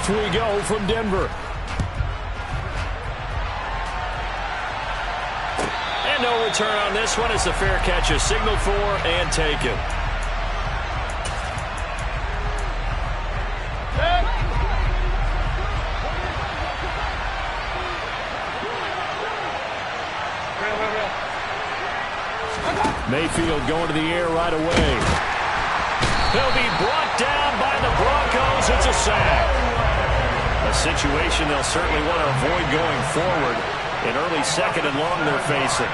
Off we go from Denver. And no return on this one as the fair catch is signaled for and taken. Mayfield going to the air right away. He'll be brought down by the Broncos. It's a sack. A situation they'll certainly want to avoid going forward. In early second and long they're facing.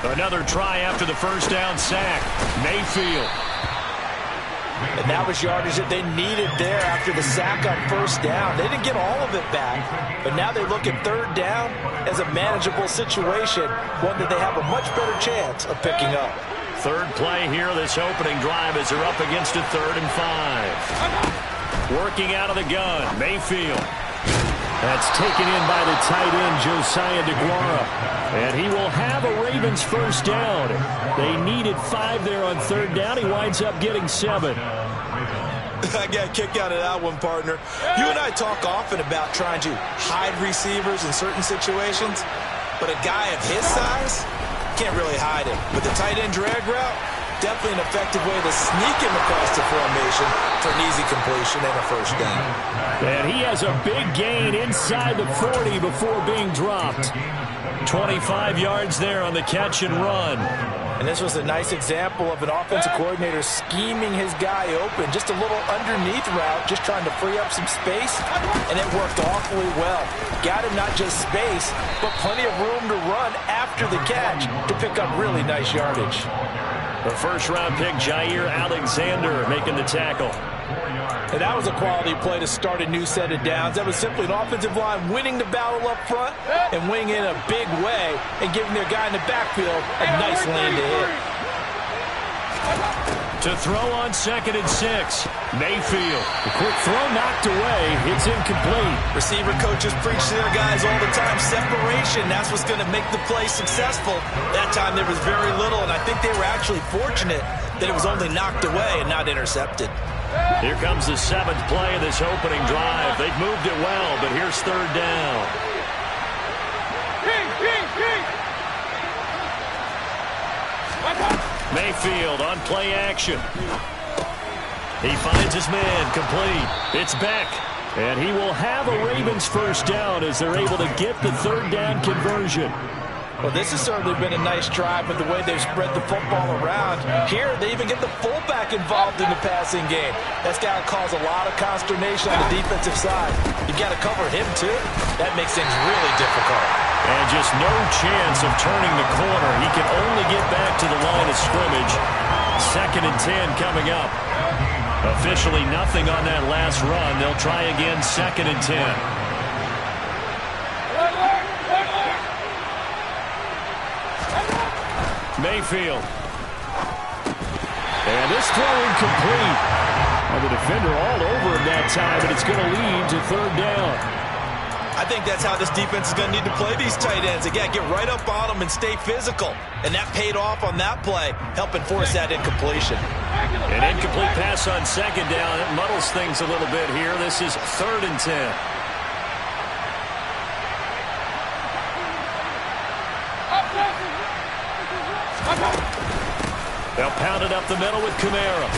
Another try after the first down sack. Mayfield. And that was yardage that they needed there after the sack on first down. They didn't get all of it back, but now they look at third down as a manageable situation, one that they have a much better chance of picking up. Third play here this opening drive as they're up against a 3rd and 5. Working out of the gun, Mayfield. That's taken in by the tight end, Josiah DeGuara. And he will have a Ravens first down. They needed 5 there on third down. He winds up getting 7. I got a kick out of that one, partner. You and I talk often about trying to hide receivers in certain situations, but a guy of his size can't really hide him. With the tight end drag route, definitely an effective way to sneak him across the formation for an easy completion and a first down. And he has a big gain inside the 40 before being dropped. 25 yards there on the catch and run. And this was a nice example of an offensive coordinator scheming his guy open. Just a little underneath route, just trying to free up some space, and it worked awfully well. Got him not just space, but plenty of room to run after the catch to pick up really nice yardage. The first-round pick, Jair Alexander, making the tackle. And that was a quality play to start a new set of downs. That was simply an offensive line winning the battle up front and winning in a big way and giving their guy in the backfield a nice lane to hit. To throw on 2nd and 6. Mayfield. The quick throw knocked away. It's incomplete. Receiver coaches preach to their guys all the time. Separation, that's what's going to make the play successful. That time there was very little, and I think they were actually fortunate that it was only knocked away and not intercepted. Here comes the 7th play of this opening drive. They've moved it well, but here's third down. Mayfield on play action. He finds his man complete. It's Beck. And he will have a Ravens first down as they're able to get the third down conversion. Well, this has certainly been a nice drive with the way they've spread the football around. Here, they even get the fullback involved in the passing game. That's got to cause a lot of consternation on the defensive side. You've got to cover him, too. That makes things really difficult. And just no chance of turning the corner. He can only get back to the line of scrimmage. 2nd and 10 coming up. Officially nothing on that last run. They'll try again 2nd and 10. Mayfield. And this throw incomplete. And the defender all over him that time, and it's going to lead to third down. I think that's how this defense is going to need to play these tight ends. Again, get right up on them and stay physical. And that paid off on that play, helping force that incompletion. An incomplete pass on 2nd down. It muddles things a little bit here. This is 3rd and 10. They'll pound it up the middle with Kamara.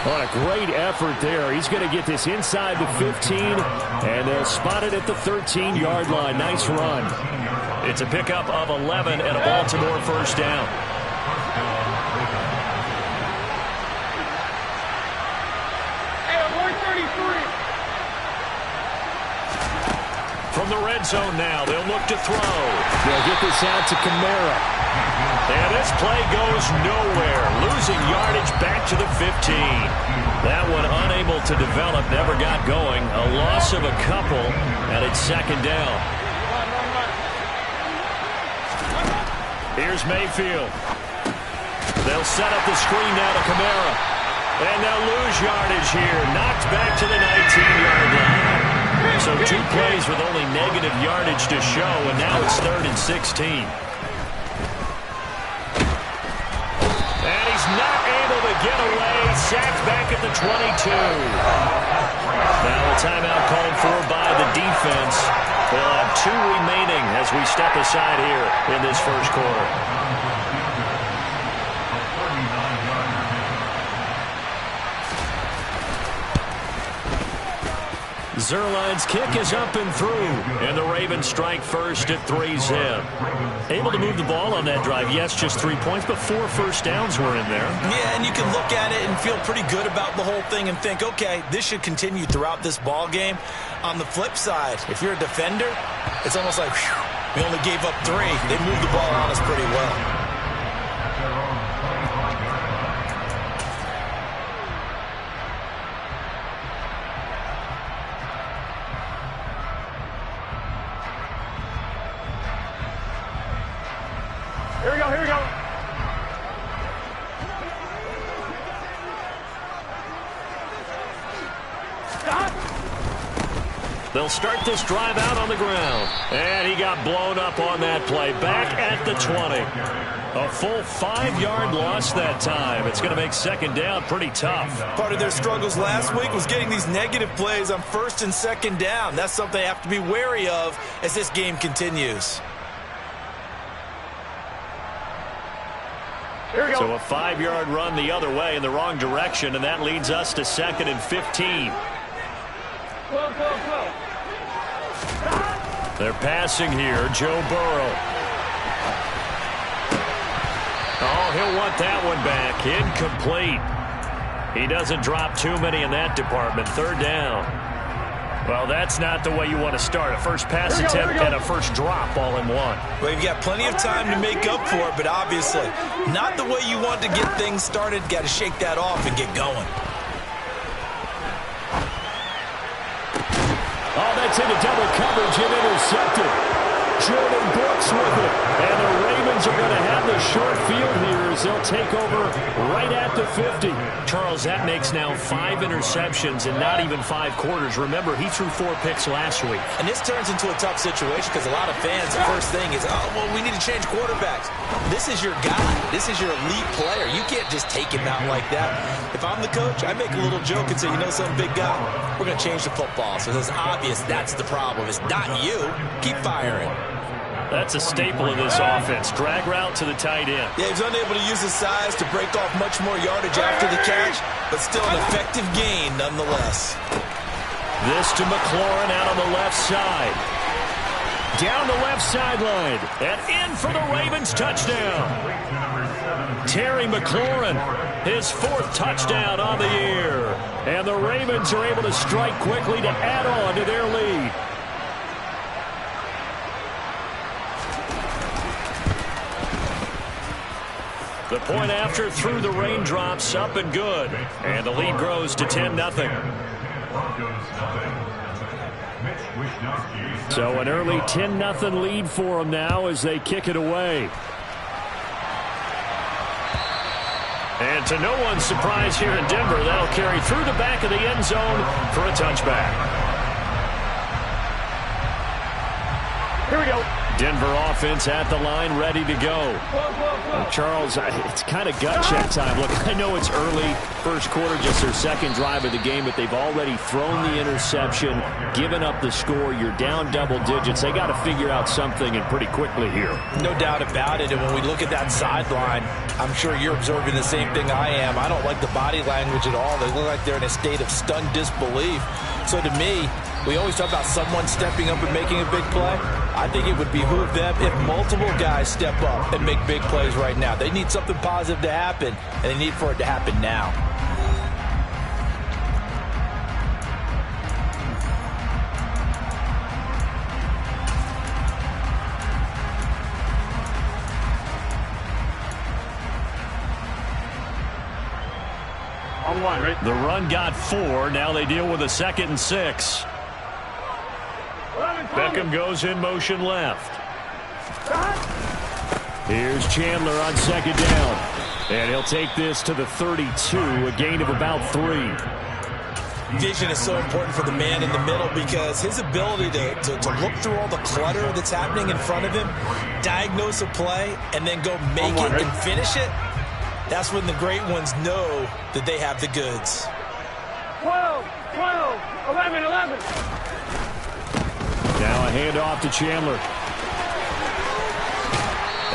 What a great effort there. He's going to get this inside the 15, and they'll spot it at the 13-yard line. Nice run. It's a pickup of 11 and a Baltimore first down. From the red zone now, they'll look to throw. They'll get this out to Kamara. And this play goes nowhere. Losing yardage back to the 15. That one unable to develop, never got going. A loss of a couple, and it's 2nd down. Here's Mayfield. They'll set up the screen now to Kamara. And they'll lose yardage here. Knocked back to the 19-yard line. So 2 plays with only negative yardage to show, and now it's 3rd and 16. And he's not able to get away. Sacked back at the 22. Now a timeout called for by the defense. They'll have 2 remaining as we step aside here in this first quarter. Zerline's kick is up and through, and the Ravens strike first at 3-zip. Able to move the ball on that drive. Yes, just 3 points, but 4 first downs were in there. Yeah, and you can look at it and feel pretty good about the whole thing and think, okay, this should continue throughout this ball game. On the flip side, if you're a defender, it's almost like, whew, we only gave up 3. They moved the ball on us pretty well. Here we go, here we go. They'll start this drive out on the ground. And he got blown up on that play. Back at the 20. A full 5-yard loss that time. It's going to make second down pretty tough. Part of their struggles last week was getting these negative plays on 1st and 2nd down. That's something they have to be wary of as this game continues. So a 5-yard run the other way in the wrong direction, and that leads us to 2nd and 15. They're passing here. Joe Burrow. Oh, he'll want that one back. Incomplete. He doesn't drop too many in that department. 3rd down. Well, that's not the way you want to start. A first pass attempt and a first drop all in one. Well, you've got plenty of time to make up for it, but obviously not the way you want to get things started. Got to shake that off and get going. Oh, that's into double coverage and intercepted. Jordan Brooks with it. And the Ravens are going to have the short field here as they'll take over right at the 50. Charles, that makes now 5 interceptions in not even 5 quarters. Remember, he threw 4 picks last week. And this turns into a tough situation because a lot of fans, the first thing is, oh, well, we need to change quarterbacks. This is your guy. This is your elite player. You can't just take him out like that. If I'm the coach, I make a little joke and say, you know something, big guy? We're going to change the football. So it's obvious that's the problem. It's not you. Keep firing. That's a staple of this offense. Drag route to the tight end. Yeah, he's unable to use his size to break off much more yardage after the catch, but still an effective gain nonetheless. This to McLaurin out on the left side. Down the left sideline. And in for the Ravens touchdown. Terry McLaurin, his 4th touchdown on the year. And the Ravens are able to strike quickly to add on to their lead. The point after through the raindrops, up and good. And the lead grows to 10-0. So an early 10-0 lead for them now as they kick it away. And to no one's surprise here in Denver, that'll carry through the back of the end zone for a touchback. Here we go. Denver offense at the line, ready to go. Charles, it's kind of gut check time. Look, I know it's early, first quarter, just their 2nd drive of the game, but they've already thrown the interception, given up the score. You're down double digits. They got to figure out something, and pretty quickly here. No doubt about it, and when we look at that sideline, I'm sure you're observing the same thing I am. I don't like the body language at all. They look like they're in a state of stunned disbelief. So to me, we always talk about someone stepping up and making a big play. I think it would behoove them if multiple guys step up and make big plays right now. They need something positive to happen, and they need for it to happen now. On 1, right? The run got 4. Now they deal with a 2nd and 6. Beckham goes in motion left. Here's Chandler on 2nd down. And he'll take this to the 32, a gain of about 3. Vision is so important for the man in the middle because his ability to look through all the clutter that's happening in front of him, diagnose a play, and then go make it and finish it, that's when the great ones know that they have the goods. 12, 11, 11. Now a handoff to Chandler.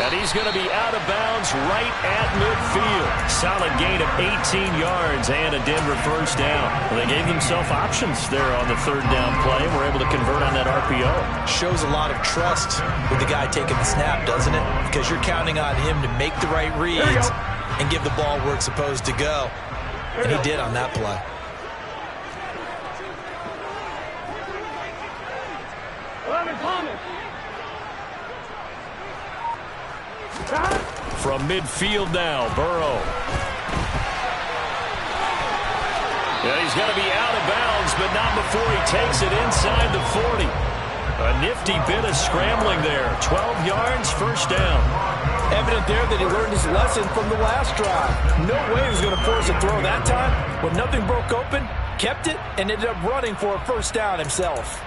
And he's going to be out of bounds right at midfield. Solid gain of 18 yards and a Denver first down. Well, they gave themselves options there on the third down play and were able to convert on that RPO. Shows a lot of trust with the guy taking the snap, doesn't it? Because you're counting on him to make the right reads and give the ball where it's supposed to go. And he did on that play. From midfield now, Burrow. Yeah, he's going to be out of bounds, but not before he takes it inside the 40. A nifty bit of scrambling there. 12 yards, first down. Evident there that he learned his lesson from the last drive. No way he was going to force a throw that time. When nothing broke open, kept it, and ended up running for a first down himself.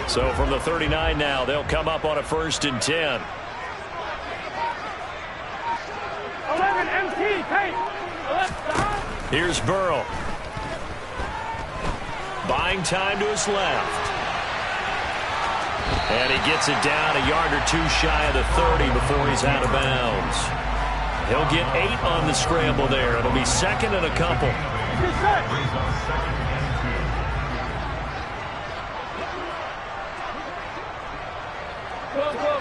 So from the 39 now, they'll come up on a 1st and 10. 11 MT, take. Here's Burrow. Buying time to his left. And he gets it down a yard or two shy of the 30 before he's out of bounds. He'll get 8 on the scramble there. It'll be 2nd and a couple.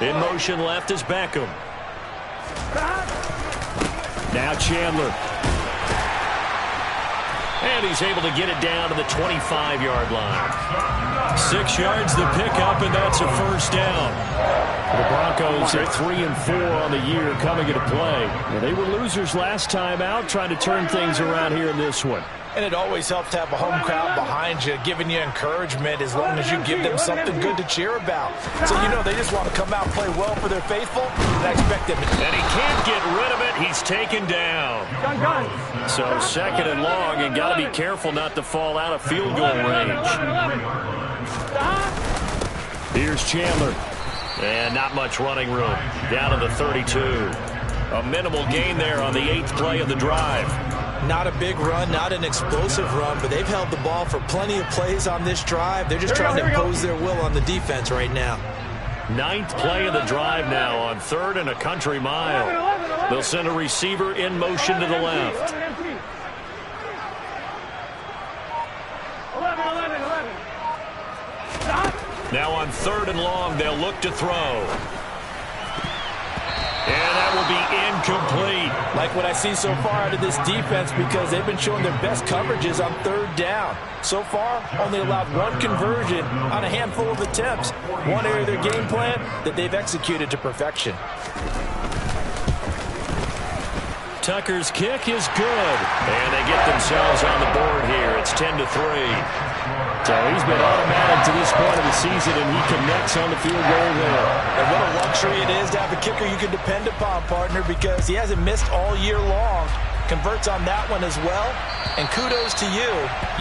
In motion left is Beckham. Now Chandler. And he's able to get it down to the 25-yard line. 6 yards the pickup, and that's a first down. The Broncos at 3-4 on the year coming into play. Well, they were losers last time out, trying to turn things around here in this one. And it always helps to have a home crowd behind you, giving you encouragement as long as you give them something good to cheer about. So, you know, they just want to come out and play well for their faithful, and I expect them to. And he can't get rid of it. He's taken down. So 2nd and long, and got to be careful not to fall out of field goal range. Here's Chandler. And not much running room. Down to the 32. A minimal gain there on the 8th play of the drive. Not a big run, not an explosive run, but they've held the ball for plenty of plays on this drive. They're just trying to impose their will on the defense right now. 9th play of the drive now on 3rd and a country mile. They'll send a receiver in motion to the left. 11. Now on 3rd and long, they'll look to throw. And that will be incomplete. Like what I see so far out of this defense, because they've been showing their best coverages on 3rd down. So far, only allowed 1 conversion on a handful of attempts. One area of their game plan that they've executed to perfection. Tucker's kick is good. And they get themselves on the board here. It's 10-3. So he's been automatic to this point of the season, and he connects on the field goal there. And what a luxury it is to have a kicker you can depend upon, partner, because he hasn't missed all year long. Converts on that one as well. And kudos to you.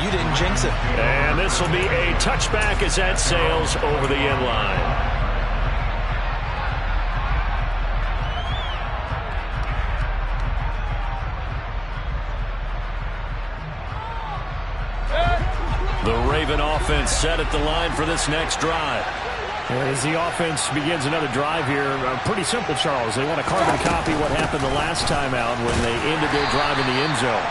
You didn't jinx it. And this will be a touchback as that sails over the end line. The Raven offense set at the line for this next drive. As the offense begins another drive here, pretty simple, Charles. They want to carbon copy what happened the last time out when they ended their drive in the end zone.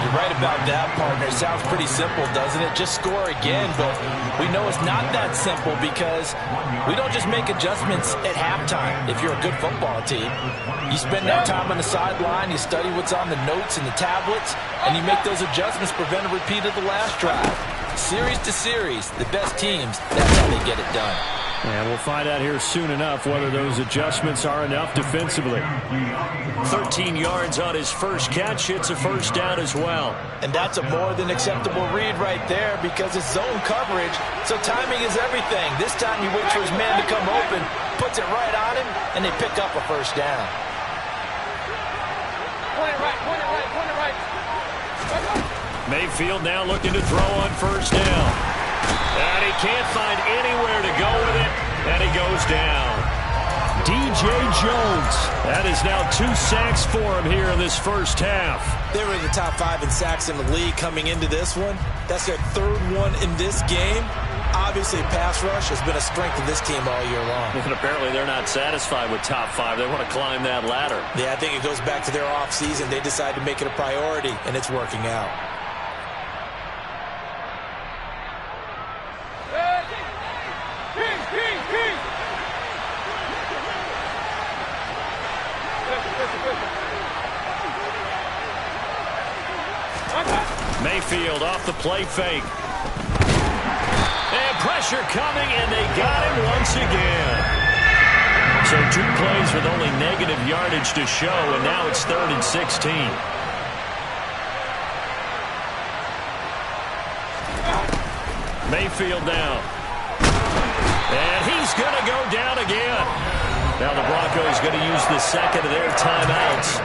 You're right about that, partner. It sounds pretty simple, doesn't it? Just score again, but we know it's not that simple because we don't just make adjustments at halftime if you're a good football team. You spend that time on the sideline, you study what's on the notes and the tablets, and you make those adjustments, prevent a repeat of the last drive. Series to series, the best teams, that's how they get it done. And we'll find out here soon enough whether those adjustments are enough defensively. 13 yards on his first catch. It's a first down as well. And that's a more than acceptable read right there because it's zone coverage, so timing is everything. This time he waits for his man to come open, puts it right on him, and they pick up a first down. Point it right, point it right, point it right. Mayfield now looking to throw on first down. And he can't find anywhere to go with it, and he goes down. DJ Jones. That is now 2 sacks for him here in this first half. They were in the top 5 in sacks in the league coming into this one. That's their 3rd one in this game. Obviously, pass rush has been a strength of this team all year long. And apparently they're not satisfied with top 5. They want to climb that ladder. Yeah, I think it goes back to their offseason. They decided to make it a priority, and it's working out. Mayfield off the play fake. And pressure coming, and they got him once again. So 2 plays with only negative yardage to show, and now it's 3rd and 16. Mayfield now. And he's going to go down again. Now the Broncos going to use the second of their timeouts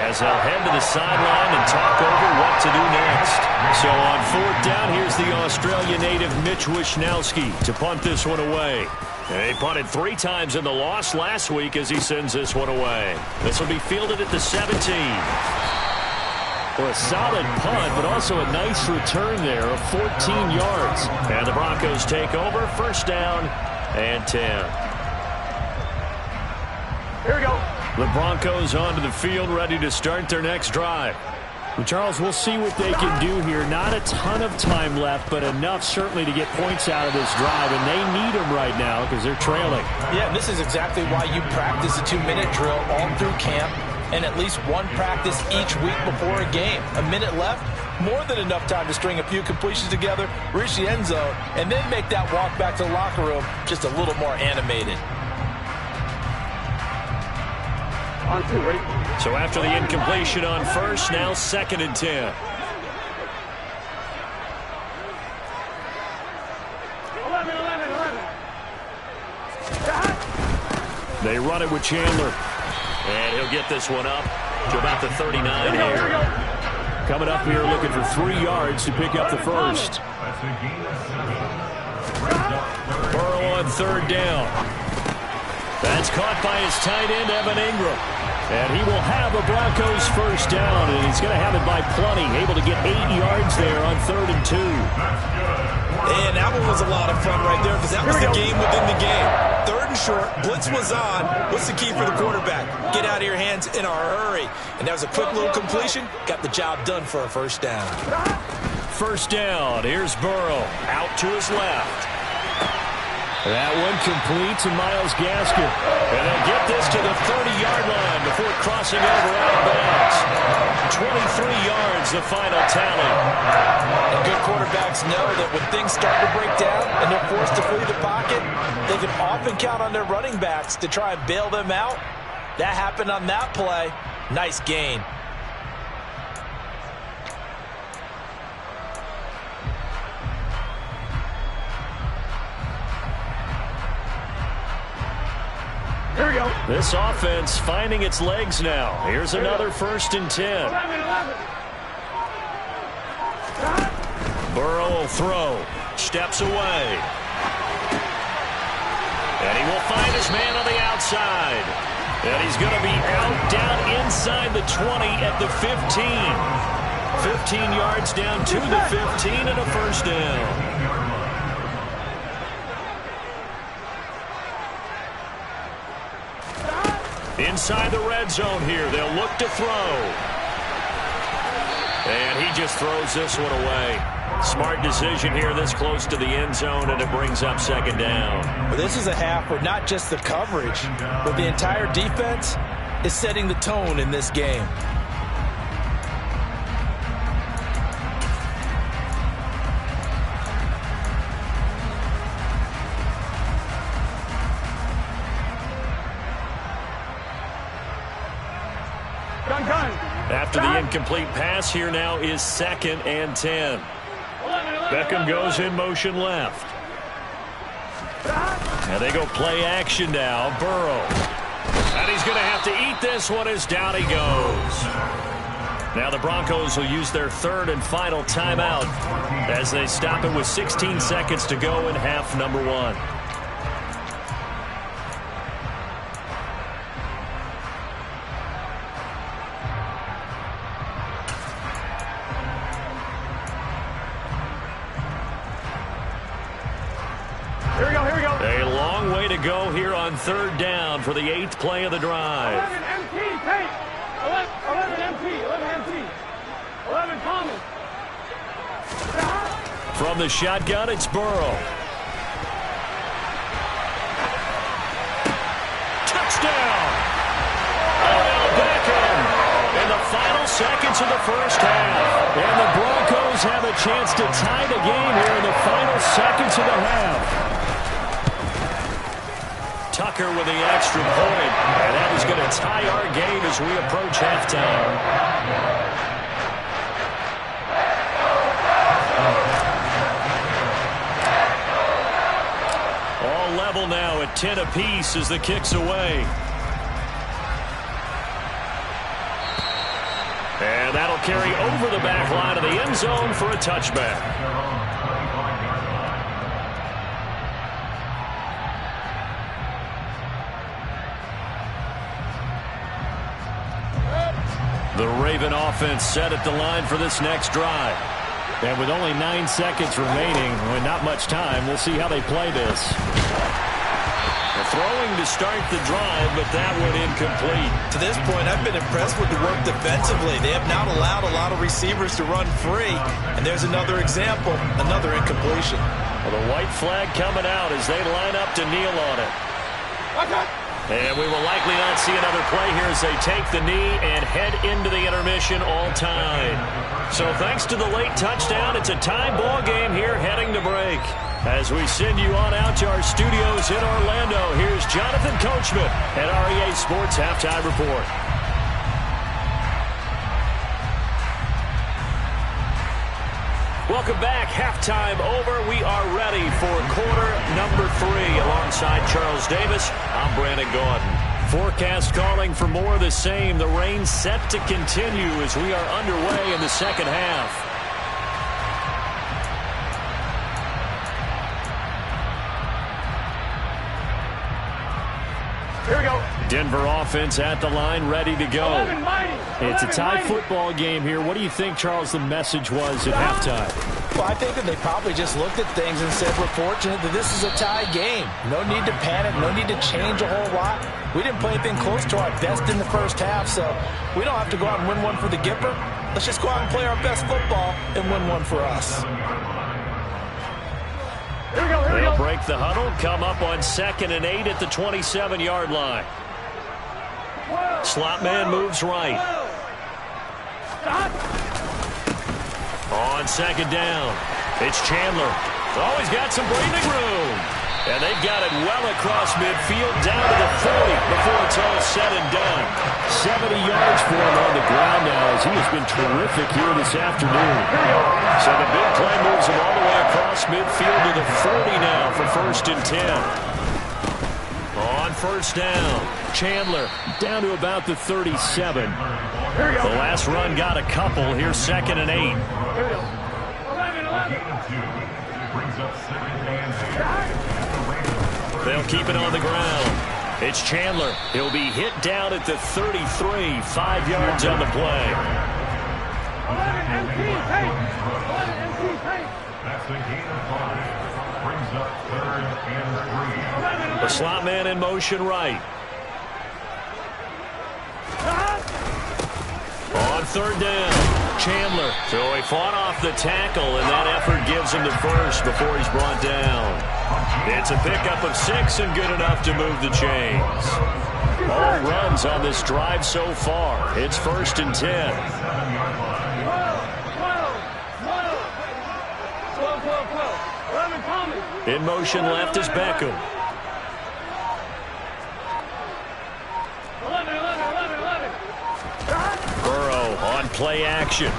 as they'll head to the sideline and talk over what to do next. So on 4th down, here's the Australia native Mitch Wishnowsky to punt this one away. And they punted 3 times in the loss last week as he sends this one away. This will be fielded at the 17. For a solid punt, but also a nice return there of 14 yards. And the Broncos take over, first down and 10. Here we go. The Broncos onto the field, ready to start their next drive. Well, Charles, we'll see what they can do here. Not a ton of time left, but enough certainly to get points out of this drive, and they need them right now because they're trailing. Yeah, this is exactly why you practice a 2-minute drill all through camp and at least one practice each week before a game. A minute left, more than enough time to string a few completions together, reach the end zone, and then make that walk back to the locker room just a little more animated. On 2, ready? So after the incompletion on first, now 2nd and 10. 11, 11, 11. They run it with Chandler. And he'll get this one up to about the 39 Here we here. go. Coming up here looking for 3 yards to pick up the first. Burrow on 3rd down. That's caught by his tight end, Evan Ingram. And he will have a Broncos first down, and he's going to have it by plenty. Able to get 8 yards there on 3rd and 2. And that one was a lot of fun right there because that was the game within the game. 3rd and short, blitz was on. What's the key for the quarterback? Get out of your hands in a hurry. And that was a quick little completion. Got the job done for a first down. First down, here's Burrow out to his left. That one complete to Myles Gaskin. And they'll get this to the 30-yard line before crossing over out of bounds. 23 yards, the final tally. And good quarterbacks know that when things start to break down and they're forced to flee the pocket, they can often count on their running backs to try and bail them out. That happened on that play. Nice gain. Here we go. This offense finding its legs now. Here's another 1st and 10. 11, 11. Burrow will throw. Steps away. And he will find his man on the outside. And he's going to be out down inside the 20 at the 15. 15 yards down to the 15 and a first down. Inside the red zone here, they'll look to throw. And he just throws this one away. Smart decision here this close to the end zone, and it brings up 2nd down. Well, this is a half where not just the coverage, but the entire defense is setting the tone in this game. After the incomplete pass, here now is 2nd and 10. Beckham goes in motion left. And they go play action now. Burrow. And he's going to have to eat this one as down he goes. Now the Broncos will use their 3rd and final timeout as they stop it with 16 seconds to go in half number 1. A long way to go here on 3rd down for the 8th play of the drive. 11 MT, take. 11 MT, 11 MT. 11 Thomas. From the shotgun, it's Burrow. Touchdown! Odell Beckham in the final seconds of the first half. And the Broncos have a chance to tie the game here in the final seconds of the half. Tucker with the extra point, and that is going to tie our game as we approach halftime. All level now at 10 apiece as the kick's away. And that'll carry over the back line of the end zone for a touchback. The Raven offense set at the line for this next drive. And with only 9 seconds remaining, with not much time, we'll see how they play this. Throwing to start the drive, but that one incomplete. To this point, I've been impressed with the work defensively. They have not allowed a lot of receivers to run free. And there's another example, another incompletion. Well, the white flag coming out as they line up to kneel on it. And we will likely not see another play here as they take the knee and head into the intermission all time. So thanks to the late touchdown, it's a tie ball game here heading to break. As we send you on out to our studios in Orlando, here's Jonathan Coachman at REA Sports Halftime Report. Welcome back. Halftime over. We are ready for quarter number 3. Alongside Charles Davis, I'm Brandon Gaudin. Forecast calling for more of the same. The rain set to continue as we are underway in the second half. Here we go. Denver offense at the line, ready to go. It's a tie football game here. What do you think, Charles, the message was at halftime? Well, I think that they probably just looked at things and said, we're fortunate that this is a tie game. No need to panic, no need to change a whole lot. We didn't play anything close to our best in the first half, so we don't have to go out and win one for the Gipper. Let's just go out and play our best football and win one for us. They'll break the huddle, come up on 2nd and 8 at the 27-yard line. Slot man moves right. On 2nd down, it's Chandler. Oh, he's got some breathing room. And they've got it well across midfield, down to the 30 before it's all said and done. 70 yards for him on the ground now as he has been terrific here this afternoon. So the big play moves him all the way across midfield to the 40 now for 1st and 10. On 1st down, Chandler down to about the 37. The last run got a couple. Here's 2nd and 8. They'll keep it on the ground. It's Chandler. He'll be hit down at the 33, 5 yards on the play. That's a gain of 5. Brings up 3rd and 3. The slot man in motion right. On 3rd down, Chandler. So he fought off the tackle, and that effort gives him the first before he's brought down. It's a pickup of 6 and good enough to move the chains. All runs on this drive so far. It's 1st and 10. In motion left is Beckham. Burrow play action.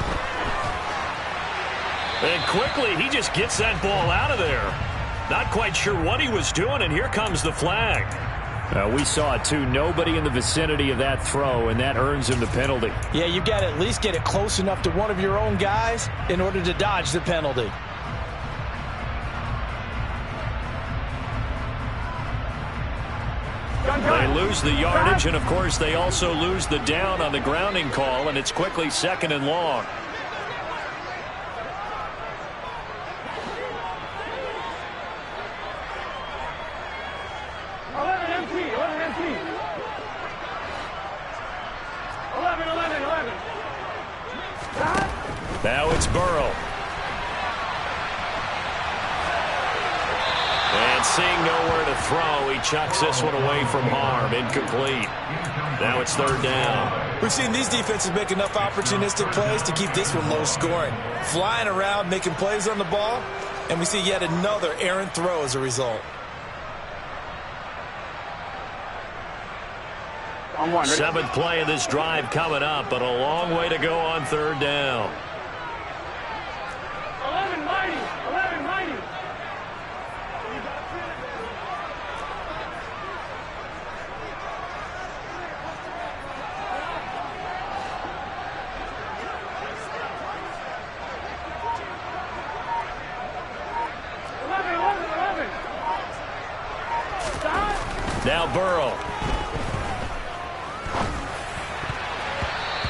And quickly, he just gets that ball out of there. Not quite sure what he was doing, and here comes the flag. We saw it, too. Nobody in the vicinity of that throw, and that earns him the penalty. Yeah, you got to at least get it close enough to one of your own guys in order to dodge the penalty. They lose the yardage, and, of course, they also lose the down on the grounding call, and it's quickly 2nd and long. Now it's Burrow. And seeing nowhere to throw, he chucks this one away from harm. Incomplete. Now it's 3rd down. We've seen these defenses make enough opportunistic plays to keep this one low scoring. Flying around, making plays on the ball, and we see yet another errant throw as a result. 7th play of this drive coming up, but a long way to go on 3rd down. 11 mighty. Now Burrow.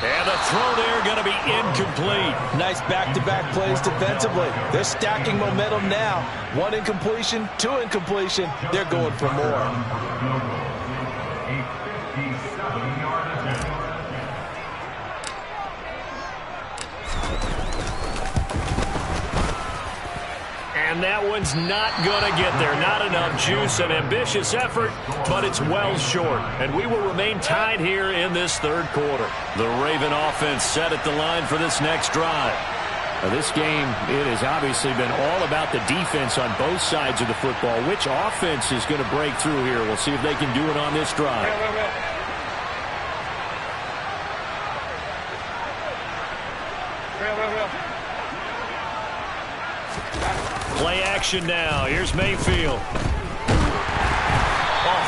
And the throw there going to be incomplete. Nice back-to-back plays defensively. They're stacking momentum now. 1 incompletion, 2 incompletion. They're going for more. And that one's not going to get there. Not enough juice. An ambitious effort, but it's well short. And we will remain tied here in this 3rd quarter. The Raven offense set at the line for this next drive. Now, this game, it has obviously been all about the defense on both sides of the football. Which offense is going to break through here? We'll see if they can do it on this drive. Play action now. Here's Mayfield. A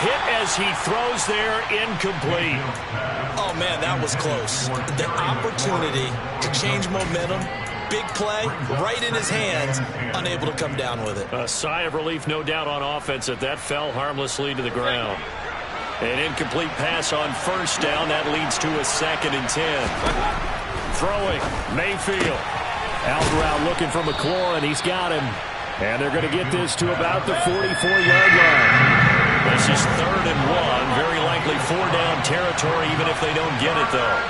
hit as he throws there, incomplete. Oh, man, that was close. The opportunity to change momentum, big play, right in his hands, unable to come down with it. A sigh of relief, no doubt, on offense that fell harmlessly to the ground. An incomplete pass on 1st down. That leads to a 2nd and 10. Throwing, Mayfield. Out route looking for McLaurin. He's got him. And they're going to get this to about the 44-yard line. This is 3rd and 1. Very likely 4-down territory, even if they don't get it, though.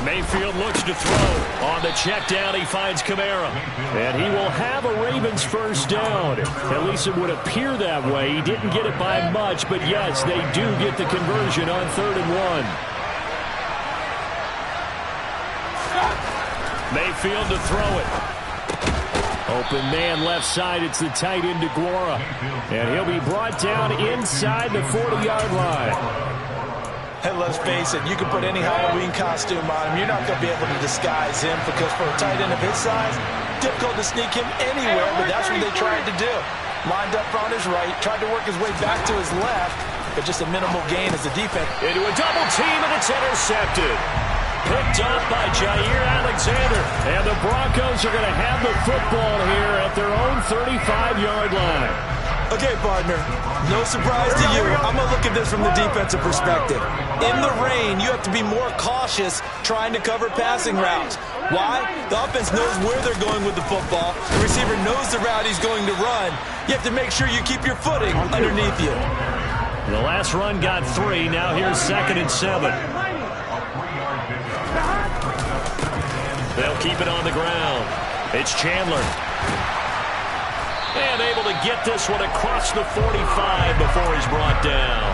Mayfield looks to throw. On the check down, he finds Kamara. And he will have a Ravens 1st down. At least it would appear that way. He didn't get it by much, but yes, they do get the conversion on 3rd and 1. Mayfield to throw it. Open man left side. It's the tight end DeGuara. And he'll be brought down inside the 40-yard line. Hey, let's face it, you can put any Halloween costume on him. You're not going to be able to disguise him because for a tight end of his size, difficult to sneak him anywhere, but that's what they tried to do. Lined up on his right, tried to work his way back to his left, but just a minimal gain as the defense. Into a double team, and it's intercepted. Picked up by Jair Alexander. And the Broncos are going to have the football here at their own 35-yard line. Okay, partner, no surprise to you. I'm going to look at this from the defensive perspective. In the rain, you have to be more cautious trying to cover passing routes. Why? The offense knows where they're going with the football. The receiver knows the route he's going to run. You have to make sure you keep your footing underneath you. The last run got 3. Now here's 2nd and 7. They'll keep it on the ground. It's Chandler. And able to get this one across the 45 before he's brought down.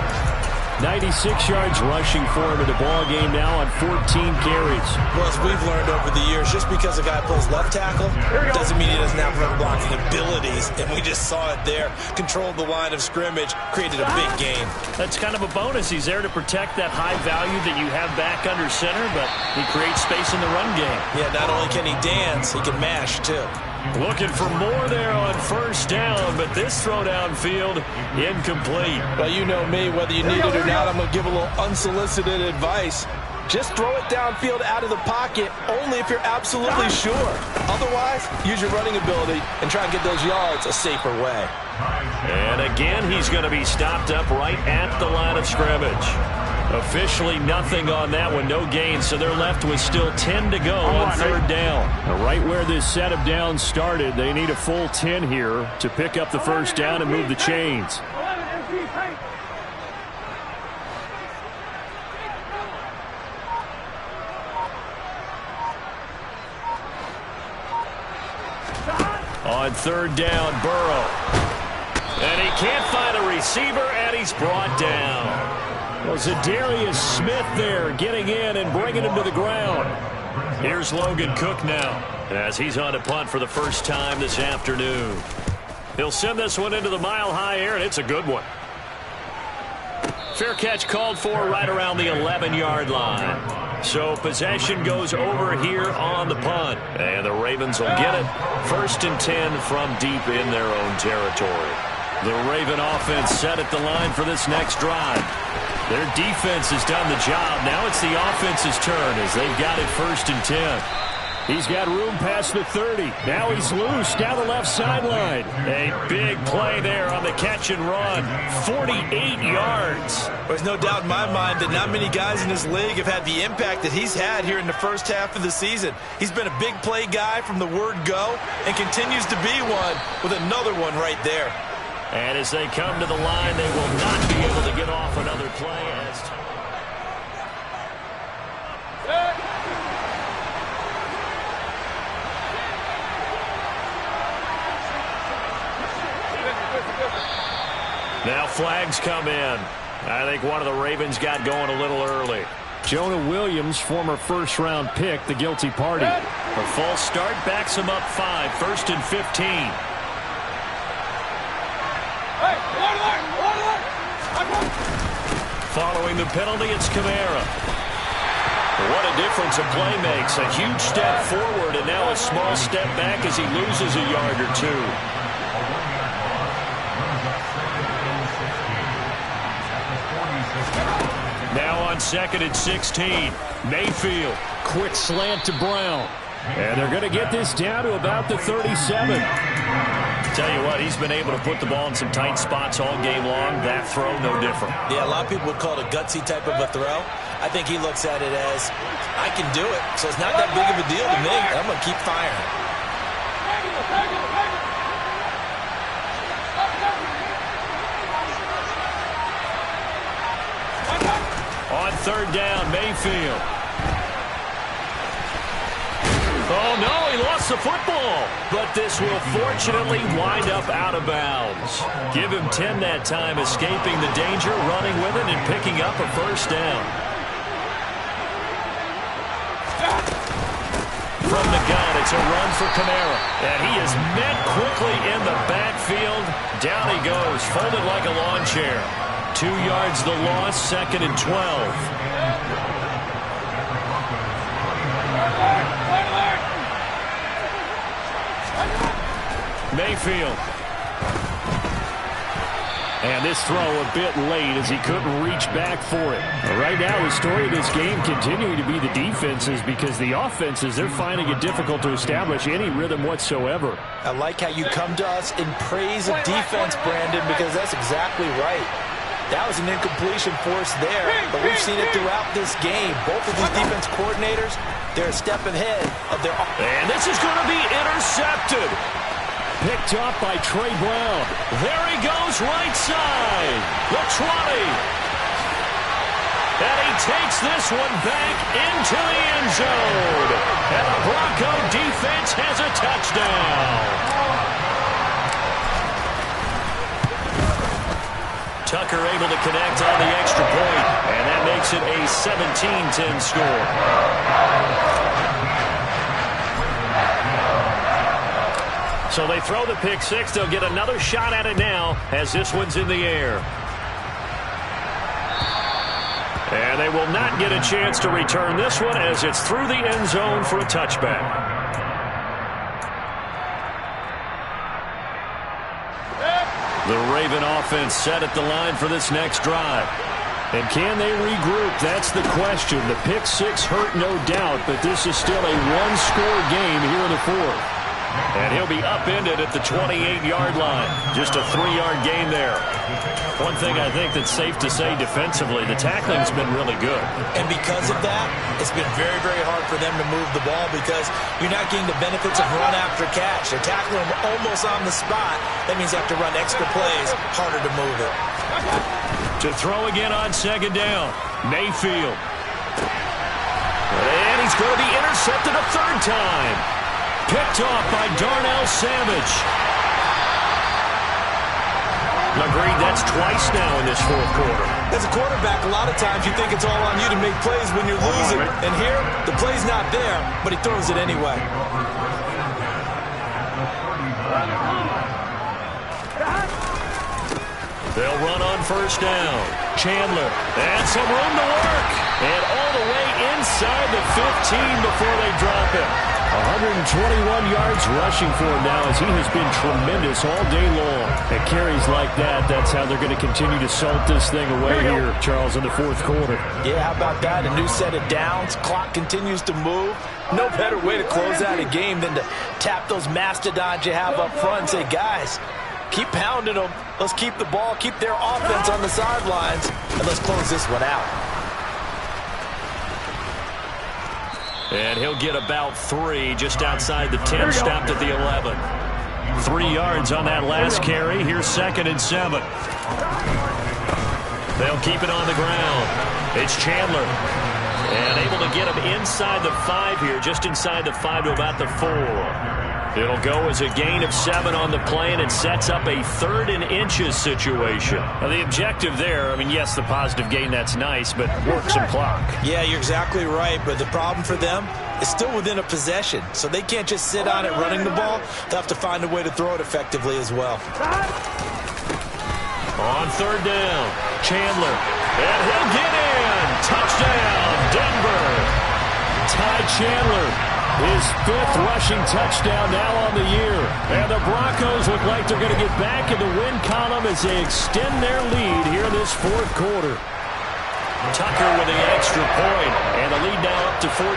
96 yards rushing for him in the ball game now on 14 carries. Well, as we've learned over the years, just because a guy plays left tackle doesn't mean he doesn't have run blocking abilities. And we just saw it there. Controlled the line of scrimmage, created a big gain. That's kind of a bonus. He's there to protect that high value that you have back under center, but he creates space in the run game. Yeah, not only can he dance, he can mash, too. Looking for more there on first down, but this throw downfield incomplete. Well, you know me, whether you need it or not, I'm going to give a little unsolicited advice. Just throw it downfield out of the pocket, only if you're absolutely sure. Otherwise, use your running ability and try and get those yards a safer way. And again, he's going to be stopped up right at the line of scrimmage. Officially nothing on that one, no gain, so they're left with still 10 to go on third down. Right where this set of downs started, they need a full 10 here to pick up the first down and move the chains. On third down, Burrow. And he can't find a receiver, and he's brought down. Well, Zadarius Smith there getting in and bringing him to the ground. Here's Logan Cook now as he's on to punt for the first time this afternoon. He'll send this one into the mile-high air, and it's a good one. Fair catch called for right around the 11-yard line. So possession goes over here on the punt. And the Ravens will get it. 1st and 10 from deep in their own territory. The Raven offense set at the line for this next drive. Their defense has done the job. Now it's the offense's turn as they've got it 1st and 10. He's got room past the 30. Now he's loose down the left sideline. A big play there on the catch and run. 48 yards. There's no doubt in my mind that not many guys in this league have had the impact that he's had here in the first half of the season. He's been a big play guy from the word go and continues to be one with another one right there. And as they come to the line, they will not be able to get off another play. Now flags come in. I think one of the Ravens got going a little early. Jonah Williams, former first-round pick, the guilty party. A false start backs him up 5, 1st and 15. Following the penalty, it's Kamara. What a difference a play makes. A huge step forward and now a small step back as he loses a yard or two. Now on 2nd and 16. Mayfield, quick slant to Brown. And they're going to get this down to about the 37. Tell you what, he's been able to put the ball in some tight spots all game long. That throw, no different. Yeah, a lot of people would call it a gutsy type of a throw. I think he looks at it as, I can do it, so it's not that big of a deal to me. I'm going to keep firing. On third down, Mayfield. Oh, no, he lost the football. But this will fortunately wind up out of bounds. Give him 10 that time, escaping the danger, running with it, and picking up a first down. From the gun, it's a run for Kamara. And he is met quickly in the backfield. Down he goes, folded like a lawn chair. 2 yards the loss, 2nd and 12. Mayfield. And this throw a bit late as he couldn't reach back for it. Right now, the story of this game continuing to be the defenses because the offenses, they're finding it difficult to establish any rhythm whatsoever. I like how you come to us in praise of defense, Brandon, because that's exactly right. That was an incompletion force there, but we've seen it throughout this game. Both of these defense coordinators, they're a step ahead of their... And this is going to be intercepted. Picked up by Trey Brown. There he goes, right side. The 20. And he takes this one back into the end zone. And the Bronco defense has a touchdown. Tucker able to connect on the extra point, and that makes it a 17-10 score. So they throw the pick six. They'll get another shot at it now as this one's in the air. And they will not get a chance to return this one as it's through the end zone for a touchback. The Raven offense set at the line for this next drive. And can they regroup? That's the question. The pick six hurt, no doubt, but this is still a one-score game here in the fourth. And he'll be upended at the 28-yard line. Just a 3-yard gain there. One thing I think that's safe to say defensively, the tackling's been really good. And because of that, it's been very, very hard for them to move the ball because you're not getting the benefits of run after catch. They're tackling them almost on the spot. That means you have to run extra plays, harder to move it. To throw again on second down, Mayfield. And he's going to be intercepted a third time. Picked off by Darnell Savage. Agreed, that's twice now in this fourth quarter. As a quarterback, a lot of times you think it's all on you to make plays when you're losing. And here, the play's not there, but he throws it anyway. They'll run on first down. Chandler, and some room to work. And all the way inside the 15 before they drop him. 121 yards rushing for him now as he has been tremendous all day long. At carries like that, that's how they're going to continue to salt this thing away here, Charles, in the fourth quarter. Yeah, how about that? A new set of downs. Clock continues to move. No better way to close out a game than to tap those mastodons you have up front and say, guys, keep pounding them. Let's keep the ball, keep their offense on the sidelines, and let's close this one out. And he'll get about 3 just outside the 10, stopped at the 11. 3 yards on that last carry. Here's 2nd and 7. They'll keep it on the ground. It's Chandler. And able to get him inside the 5 here, just inside the 5 to about the 4. It'll go as a gain of 7 on the play, and it sets up a 3rd and inches situation. Now, the objective there, I mean, yes, the positive gain, that's nice, but work some clock. Yeah, you're exactly right, but the problem for them is still within a possession, so they can't just sit on it running the ball. They'll have to find a way to throw it effectively as well. On 3rd down, Chandler, and he'll get in. Touchdown, Denver. Ty Chandler. His 5th rushing touchdown now on the year. And the Broncos look like they're going to get back in the win column as they extend their lead here in this fourth quarter. Tucker with the extra point, and the lead now up to 14.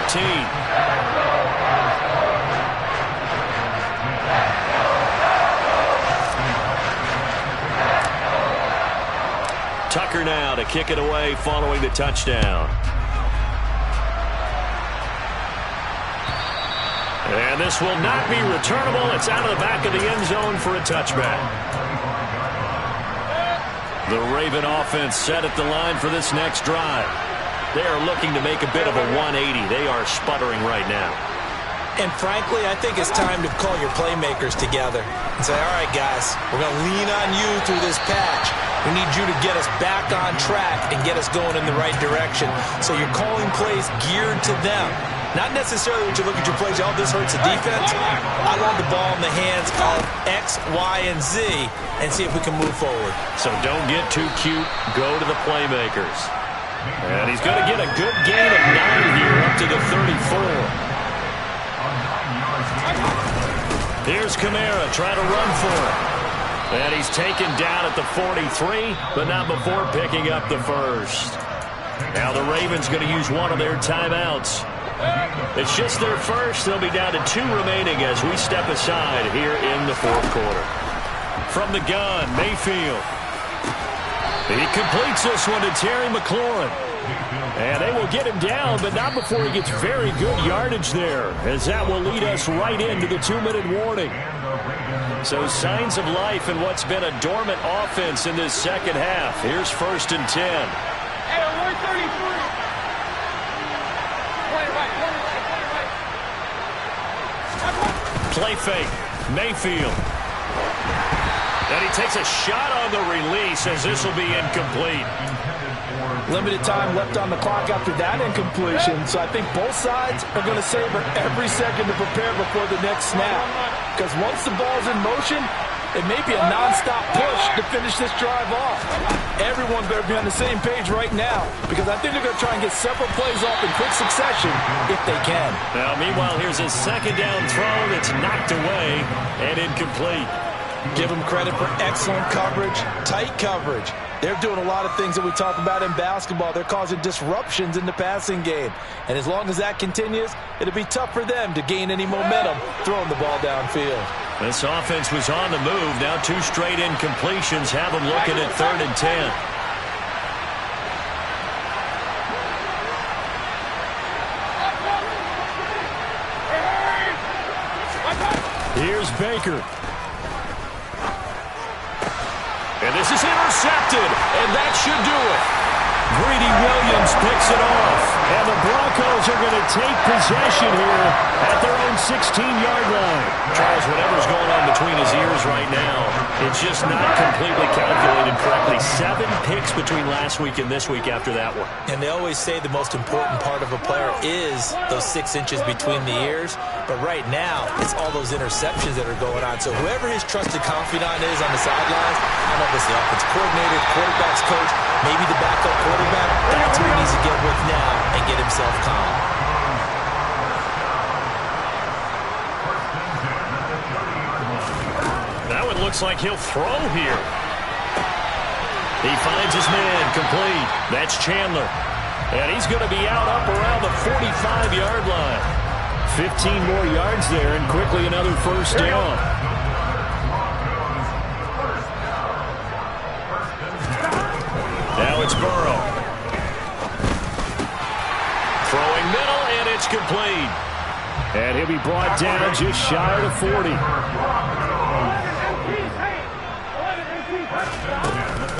Tucker now to kick it away following the touchdown. And this will not be returnable. It's out of the back of the end zone for a touchback. The Raven offense set at the line for this next drive. They are looking to make a bit of a 180. They are sputtering right now. And frankly, I think it's time to call your playmakers together and say, all right, guys, we're going to lean on you through this patch. We need you to get us back on track and get us going in the right direction. So you're calling plays geared to them. Not necessarily when you look at your plays, oh, this hurts the defense. I want the ball in the hands of X, Y, and Z and see if we can move forward. So don't get too cute. Go to the playmakers. And he's going to get a good gain of 9 here up to the 34. Here's Kamara trying to run for it. And he's taken down at the 43, but not before picking up the first. Now the Ravens going to use one of their timeouts. It's just their first. They'll be down to 2 remaining as we step aside here in the fourth quarter. From the gun, Mayfield. He completes this one to Terry McLaurin. And they will get him down, but not before he gets very good yardage there, as that will lead us right into the 2-minute warning. So signs of life in what's been a dormant offense in this second half. Here's 1st and 10. Hey, 133. Play fake. Mayfield. And he takes a shot on the release as this will be incomplete. Limited time left on the clock after that incompletion, so I think both sides are going to savor every second to prepare before the next snap. Because once the ball's in motion, it may be a non-stop push to finish this drive off. Everyone better be on the same page right now, because I think they're going to try and get several plays off in quick succession if they can. Now, meanwhile, here's a second down throw that's knocked away and incomplete. Give them credit for excellent coverage, tight coverage. They're doing a lot of things that we talk about in basketball. They're causing disruptions in the passing game. And as long as that continues, it'll be tough for them to gain any momentum throwing the ball downfield. This offense was on the move. Now 2 straight incompletions have them looking at 3rd and 10. Here's Baker. And this is intercepted, and that should do it. Greedy Williams picks it off, and the Broncos are going to take possession here at their own 16-yard line. Charles, whatever's going on between his ears right now, it's just not completely calculated correctly. 7 picks between last week and this week after that one. And they always say the most important part of a player is those 6 inches between the ears. But right now, it's all those interceptions that are going on. So whoever his trusted confidant is on the sidelines, I don't know if it's the offense coordinator, the quarterback's coach, maybe the backup quarterback, that's who he needs to get with now and get himself calm. Now it looks like he'll throw here. He finds his man complete. That's Chandler. And he's going to be out up around the 45-yard line. 15 more yards there, and quickly another first down. Now it's Burrow. Throwing middle, and it's complete. And he'll be brought down just shy of the 40.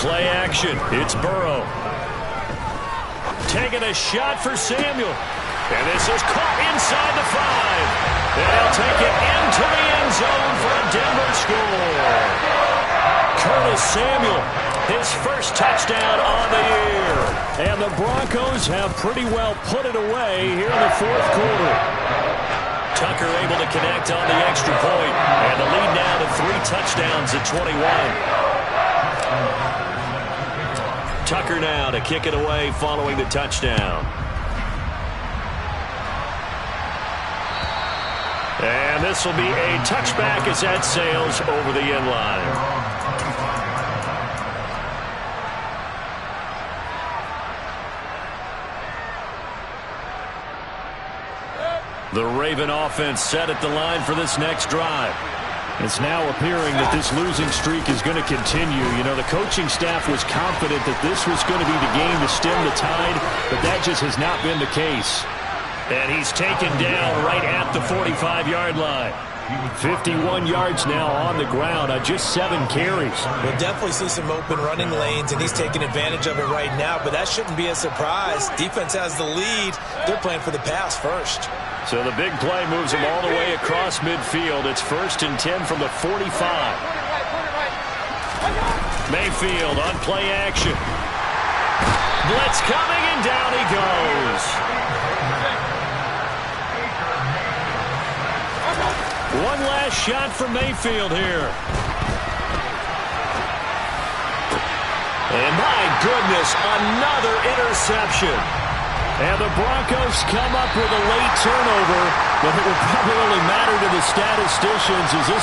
Play action. It's Burrow. Taking a shot for Samuel. And this is caught inside the 5. And they'll take it into the end zone for a Denver score. Curtis Samuel, his first touchdown on the year. And the Broncos have pretty well put it away here in the 4th quarter. Tucker able to connect on the extra point. And the lead now to 3 touchdowns at 21. Tucker now to kick it away following the touchdown. And this will be a touchback as that sails over the end line. The Raven offense set at the line for this next drive. It's now appearing that this losing streak is going to continue. You know, the coaching staff was confident that this was going to be the game to stem the tide, but that just has not been the case. And he's taken down right at the 45-yard line. 51 yards now on the ground on just 7 carries. We'll definitely see some open running lanes, and he's taking advantage of it right now, but that shouldn't be a surprise. Defense has the lead. They're playing for the pass first. So the big play moves him all the way across midfield. It's 1st and 10 from the 45. Mayfield on play action. Blitz coming, and down he goes. One last shot for Mayfield here. And my goodness, another interception. And the Broncos come up with a late turnover, but it will probably only matter to the statisticians as this